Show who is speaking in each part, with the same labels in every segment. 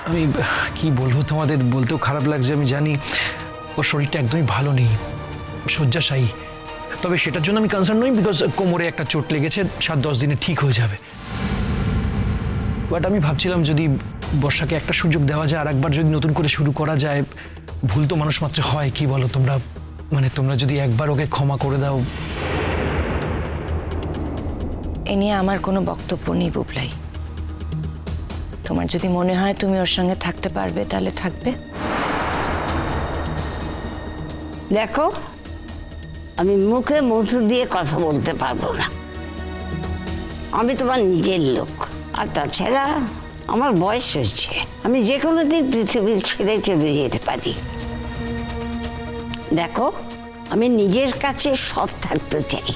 Speaker 1: আমি কি বলবো, তোমাদের বলতেও খারাপ লাগছে, আমি জানি ওর শরীরটা একদমই ভালো নেই, শয্যাশায়ী। তবে সেটার জন্য আমি কনসার্ন নই, বিকজ কোমরে একটা চোট লেগেছে, 7-10 দিনে ঠিক হয়ে যাবে। বাট আমি ভাবছিলাম যদি বর্ষাকে একটা সুযোগ দেওয়া যায়, আর একবার যদি নতুন করে শুরু করা যায়। ভুল তো মানুষ মাত্র হয়, কি বলো তোমরা? মানে তোমরা যদি একবার ওকে ক্ষমা করে দাও।
Speaker 2: এ নিয়ে আমার কোনো বক্তব্য নেই বুবলাই। তোমার যদি মনে হয় তুমি ওর সঙ্গে থাকতে পারবে তাহলে থাকবে।
Speaker 3: দেখো, আমি মুখে মধু দিয়ে কথা বলতে পারবো না। আমি তোমার নিজের লোক, আর তাছাড়া আমার বয়স হয়েছে, আমি যে কোনো দিন পৃথিবী ছেড়ে চলে যেতে পারি। দেখো, আমি নিজের কাছে সৎ থাকতে চাই,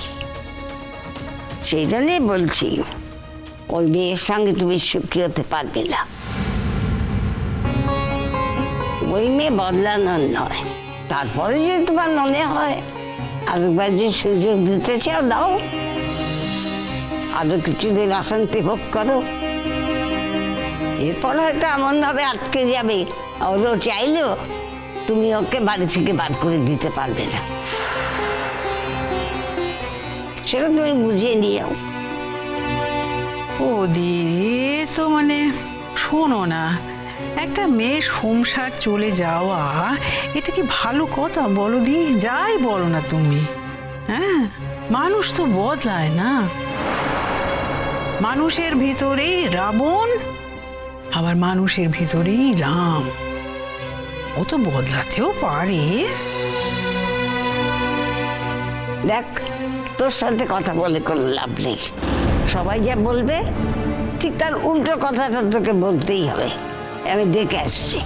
Speaker 3: সেই জন্যই বলছি ওই মেয়ের সঙ্গে তুমি সুখী হতে পারবে না। ওই মেয়ে বদলানোর নয়। তারপরে যদি তোমার মনে হয় আরেকবার যে সুযোগ দিতে চাও দাও, আরো কিছুদিন অশান্তি ভোগ করো। এরপর হয়তো এমনভাবে আটকে যাবে ওরও চাইলেও তুমি ওকে বাড়ি থেকে বার করে দিতে পারবে না। সেটা তুমি বুঝিয়ে নিও।
Speaker 4: ও দিদি, তো মানে শোনো না, একটা মেয়ে সংসার চলে যাওয়া এটা কি ভালো কথা বলো দি? যাই বলো না তুমি, হ্যাঁ মানুষ তো বদলায় না। মানুষের ভিতরেই রাবণ, আবার মানুষের ভিতরেই রাম। ও তো বদলাতেও পারে।
Speaker 3: দেখ, তোর সাথে কথা বলে কোনো লাভ নেই। সবাই যা বলবে ঠিক তার উল্টো কথাটা তোকে বলতেই হবে। আমি দেখে আসছি,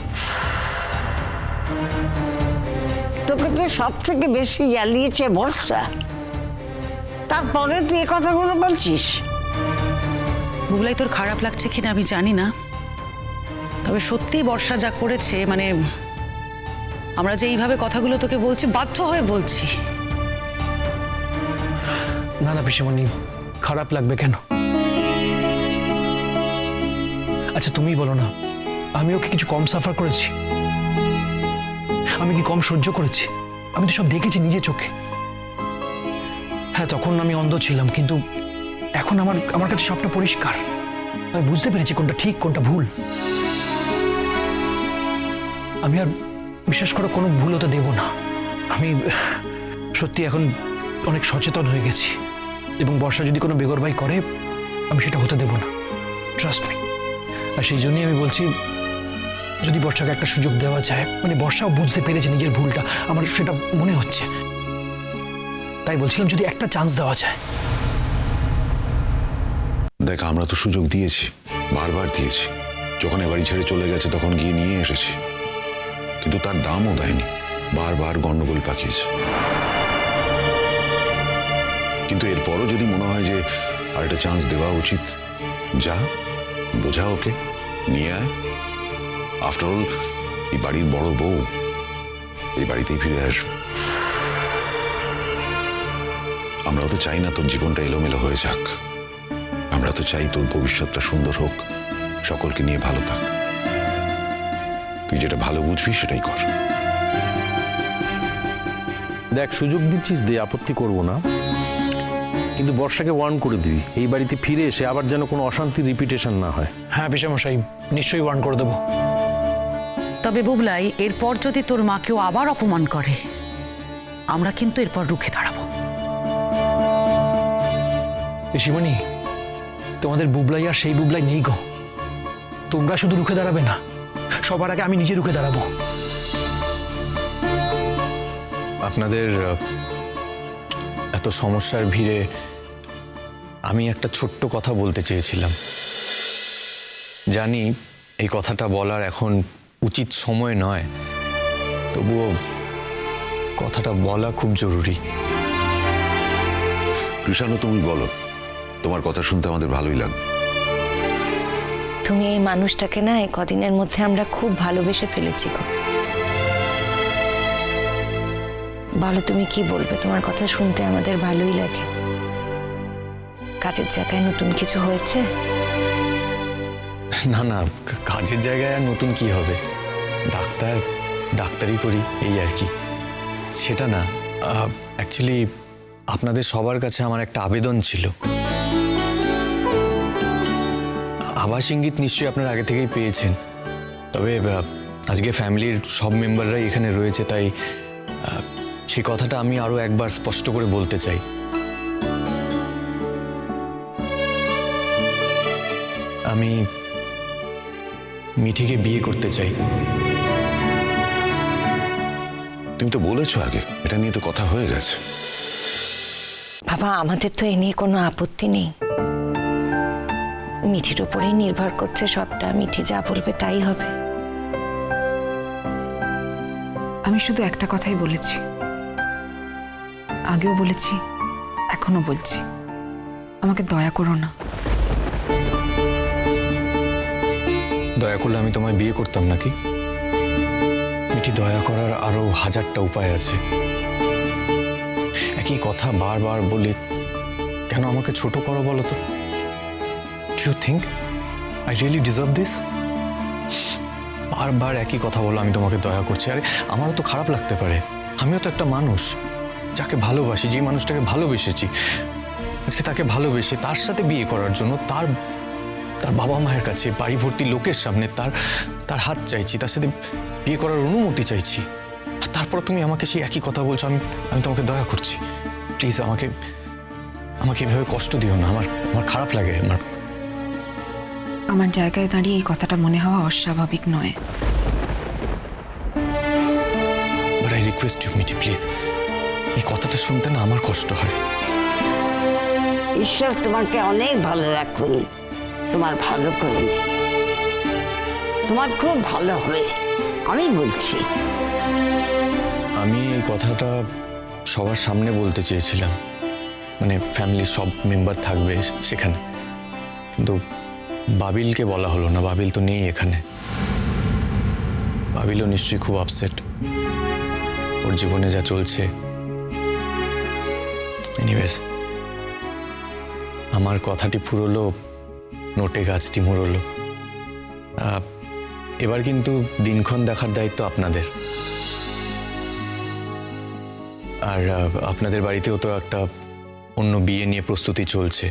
Speaker 3: তোকে তো সব থেকে বেশি জ্বালিয়েছে বর্ষা, তারপরে তুই এ কথাগুলো বলছিস।
Speaker 5: বুবলাই, তোর খারাপ লাগছে কিনা আমি জানি না, তবে সত্যি বর্ষা যা করেছে, মানে আমরা যে এইভাবে কথাগুলো তোকে বলছি বাধ্য হয়ে বলছি।
Speaker 1: না না পিসিমণি, খারাপ লাগবে কেন? আচ্ছা তুমি বলো না, আমি ওকে কিছু কম সাফার করেছি? আমি কি কম সহ্য করেছি? আমি তো সব দেখেছি নিজে চোখে। হ্যাঁ, তখন আমি অন্ধ ছিলাম, কিন্তু এখন আমার কাছে সবটা পরিষ্কার। আমি বুঝতে পেরেছি কোনটা ঠিক কোনটা ভুল। আমি আর বিশ্বাস করো কোনো ভুল হতে দেব না। আমি সত্যি এখন অনেক সচেতন হয়ে গেছি, এবং বর্ষা যদি কোনো বেগরবাই করে আমি সেটা হতে দেব না, ট্রাস্ট মি। আর সেই জন্যই আমি বলছি, যদি বর্ষাকে একটা সুযোগ দেওয়া যায়, মানে বর্ষাও বুঝতে পেরেছে নিজের ভুলটা, আমার সেটা মনে হচ্ছে, তাই বলছিলাম যদি একটা চান্স দেওয়া যায়।
Speaker 6: দেখ, আমরা তো সুযোগ দিয়েছি, বারবার দিয়েছি। যখন এ বাড়ি ছেড়ে চলে গেছে তখন গিয়ে নিয়ে এসেছি, কিন্তু তার দামও দেয়নি, বারবার গন্ডগোল পাকিয়েছে। কিন্তু এরপরও যদি মনে হয় যে আর একটা চান্স দেওয়া উচিত, যা বোঝা ওকে, নিয়ে আয়। আফটার অল এই বাড়ির বড় বউ এই বাড়িতেই ফিরে আসবে। আমরাও তো চাই না তোর জীবনটা এলোমেলো হয়ে যাক। আমরা তো চাই তোর ভবিষ্যৎটা সুন্দর হোক, সকলকে নিয়ে ভালো থাক। তুই যেটা ভালো বুঝবি সেটাই কর।
Speaker 7: দেখ, সুযোগ দিচ্ছিস দে, আপত্তি করব না, কিন্তু বর্ষাকে ওয়ার্ন করে দিবি এই বাড়িতে ফিরে এসে আবার যেন কোনো অশান্তির রিপিটেশন না হয়।
Speaker 1: হ্যাঁ পিসেমশাই, নিশ্চয়ই ওয়ার্ন করে দেবো।
Speaker 5: তবে বুবলাই, এরপর যদি তোর মাকেও আবার অপমান করে, আমরা কিন্তু এরপর রুখে দাঁড়াবো।
Speaker 1: পিসিমণি, তোমাদের বুবলাই আর সেই বুবলাই নেই গো। তোমরা শুধু রুখে দাঁড়াবে না, সবার আগে আমি নিজে রুখে দাঁড়াবো।
Speaker 8: আপনাদের এত সমস্যার ভিড়ে আমি একটা ছোট্ট কথা বলতে চেয়েছিলাম। জানি এই কথাটা বলার এখন উচিত সময় নয়, তবুও কথাটা বলা খুব জরুরি।
Speaker 6: কৃষাণু, তুমি বলো, তোমার কথা শুনতে আমাদের ভালোই লাগবে।
Speaker 2: তুমি এই মানুষটাকে না এই কদিনের মধ্যে আমরা খুব ভালোবেসে ফেলেছি গো। বলো তুমি কি বলবে? তোমার কথা শুনতে আমাদের ভালোই লাগে। কাজের জায়গায় নতুন কিছু হয়েছে?
Speaker 8: না না, কাজের জায়গায় আর নতুন কি হবে, ডাক্তারি করি এই আর কি। সেটা না, অ্যাকচুয়ালি আপনাদের সবার কাছে আমার একটা আবেদন ছিল। আবাস ইঙ্গিত নিশ্চয়ই আপনারা আগে থেকেই পেয়েছেন, তবে আজকে ফ্যামিলির সব মেম্বাররাই এখানে রয়েছে, তাই সেই কথাটা আমি আরও একবার স্পষ্ট করে বলতে চাই। আমি মিঠিকে বিয়ে করতে চাই।
Speaker 6: তুমি তো বলেছো আগে, এটা নিয়ে তো কথা হয়ে গেছে।
Speaker 2: বাবা, আমাদের তো এ নিয়ে কোনো আপত্তি নেই। মিঠির উপরেই নির্ভর করছে সবটা, মিঠি যা বলবে তাই হবে।
Speaker 4: আমি শুধু একটা কথাই বলেছি, আগেও বলেছি, এখনো বলছি, আমাকে দয়া করো না।
Speaker 8: দয়া করলে আমি তোমায় বিয়ে করতাম নাকি? মিঠি, দয়া করার আরো হাজারটা উপায় আছে। একই কথা বারবার বলে কেন আমাকে ছোট করো বলো তো? Do you think I really deserve this? বারবার একই কথা বলো আমি তোমাকে দয়া করছি। আরে আমারও তো খারাপ লাগতে পারে, আমিও তো একটা মানুষ যাকে ভালোবাসি, যে মানুষটাকে ভালোবেসেছি। আজকে তাকে ভালোবেসে তার সাথে বিয়ে করার জন্য তার বাবা মায়ের কাছে, বাড়ি ভর্তি লোকের সামনে তার হাত চাইছি, তার সাথে বিয়ে করার অনুমতি চাইছি। আর তারপর তুমি আমাকে সেই একই কথা বলছো আমি তোমাকে দয়া করছি। প্লিজ আমাকে এভাবে কষ্ট দিও না, আমার খারাপ লাগে।
Speaker 4: আমার জায়গায় দাঁড়িয়ে এই কথাটা মনে হওয়া অস্বাভাবিক নয়।
Speaker 8: But I request you Mithi, please, এই কথাটা শুনতে না আমার কষ্ট হয়।
Speaker 3: ঈশ্বর তোমাকে অনেক ভালো রাখুন, তোমার ভালো করে, তোমার খুব ভালো হবে, আমি বলছি।
Speaker 8: আমি এই কথাটা সবার সামনে বলতে চেয়েছিলাম, মানে ফ্যামিলির সব মেম্বার থাকবে সেখানে, কিন্তু বাবিলকে বলা হলো না। বাবিল তো নেই এখানে। বাবিলও নিশ্চয়ই খুব আপসেট, ওর জীবনে যা চলছে। এনিওয়েজ, আমার কথাটি ফুরলো, নোটে গাছটি মুড়লো। এবার কিন্তু দিনক্ষণ দেখার দায়িত্ব আপনাদের। আর আপনাদের বাড়িতেও তো একটা অন্য বিয়ে নিয়ে প্রস্তুতি চলছে।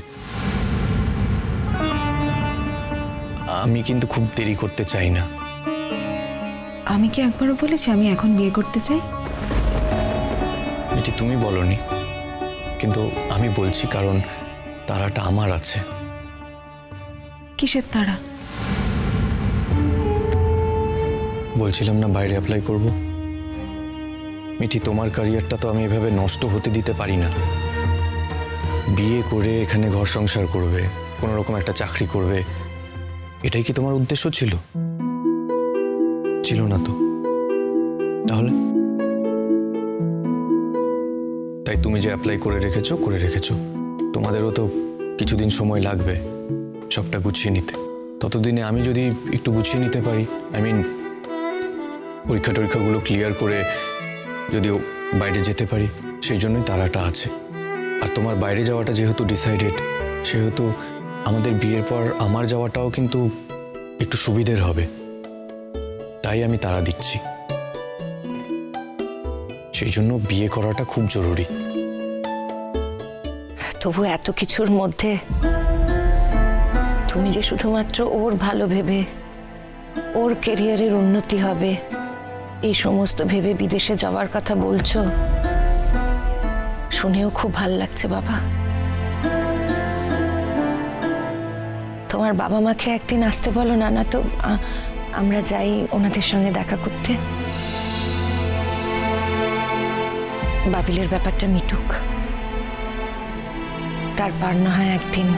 Speaker 8: আমি কিন্তু খুব দেরি করতে চাই না।
Speaker 4: আমি কি একবারও বলেছি আমি এখন বিয়ে করতে চাই?
Speaker 8: এটি তুমি বলনি, কিন্তু আমি বলছি, কারণ তারাটা আমার আছে।
Speaker 4: কিসের তারা?
Speaker 8: বলছিলাম না বাইরে অ্যাপ্লাই করব। মিঠি, তোমার ক্যারিয়ারটা তো আমি এভাবে নষ্ট হতে দিতে পারি না। বিয়ে করে এখানে ঘর সংসার করবে, কোনো রকম একটা চাকরি করবে, এটাই কি তোমার উদ্দেশ্য ছিল? ছিল না তো? তাহলে তাই তুমি যে অ্যাপ্লাই করে রেখেছো, তোমাদেরও তো কিছুদিন সময় লাগবে সবটা গুছিয়ে নিতে। ততদিনে আমি যদি একটু গুছিয়ে নিতে পারি, পরীক্ষাগুলো ক্লিয়ার করে যদি বাইরে যেতে পারি, সেই জন্যই তারাটা আছে। আর তোমার বাইরে যাওয়াটা যেহেতু ডিসাইডেড, সেহেতু আমাদের বিয়ের পর আমার যাওয়াটাও কিন্তু একটু সুবিধের হবে, তাই আমি তারা দিচ্ছি। সেই জন্য বিয়ে করাটা খুব জরুরি।
Speaker 2: তবু এত কিছুর মধ্যে তুমি যে শুধুমাত্র ওর ভালো ভেবে, ওর কেরিয়ারের উন্নতি হবে এই সমস্ত ভেবে বিদেশে যাওয়ার কথা বলছো, শুনেও খুব ভাল লাগছে বাবা। তোমার বাবা মাকে একদিন আসতে বলো না, না তো আমরা যাই ওনাদের সঙ্গে দেখা করতে। বাবিলের ব্যাপারটা মিটুক, তারপর না হয় একদিন।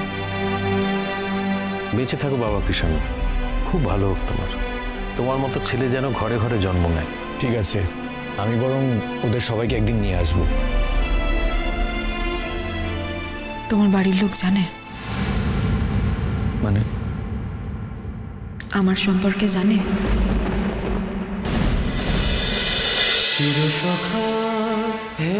Speaker 7: বেঁচে থাকো বাবা কৃষ্ণ, খুব ভালো হোক তোমার মতো ছেলে যেন ঘরে ঘরে জন্ম নেয়।
Speaker 8: ঠিক আছে, আমি বরং ওদের সবাইকে একদিন নিয়ে আসবো।
Speaker 4: তোমার বাড়ির লোক জানে?
Speaker 8: মানে?
Speaker 4: আমার সম্পর্কে জানে?
Speaker 9: চিরসখা হে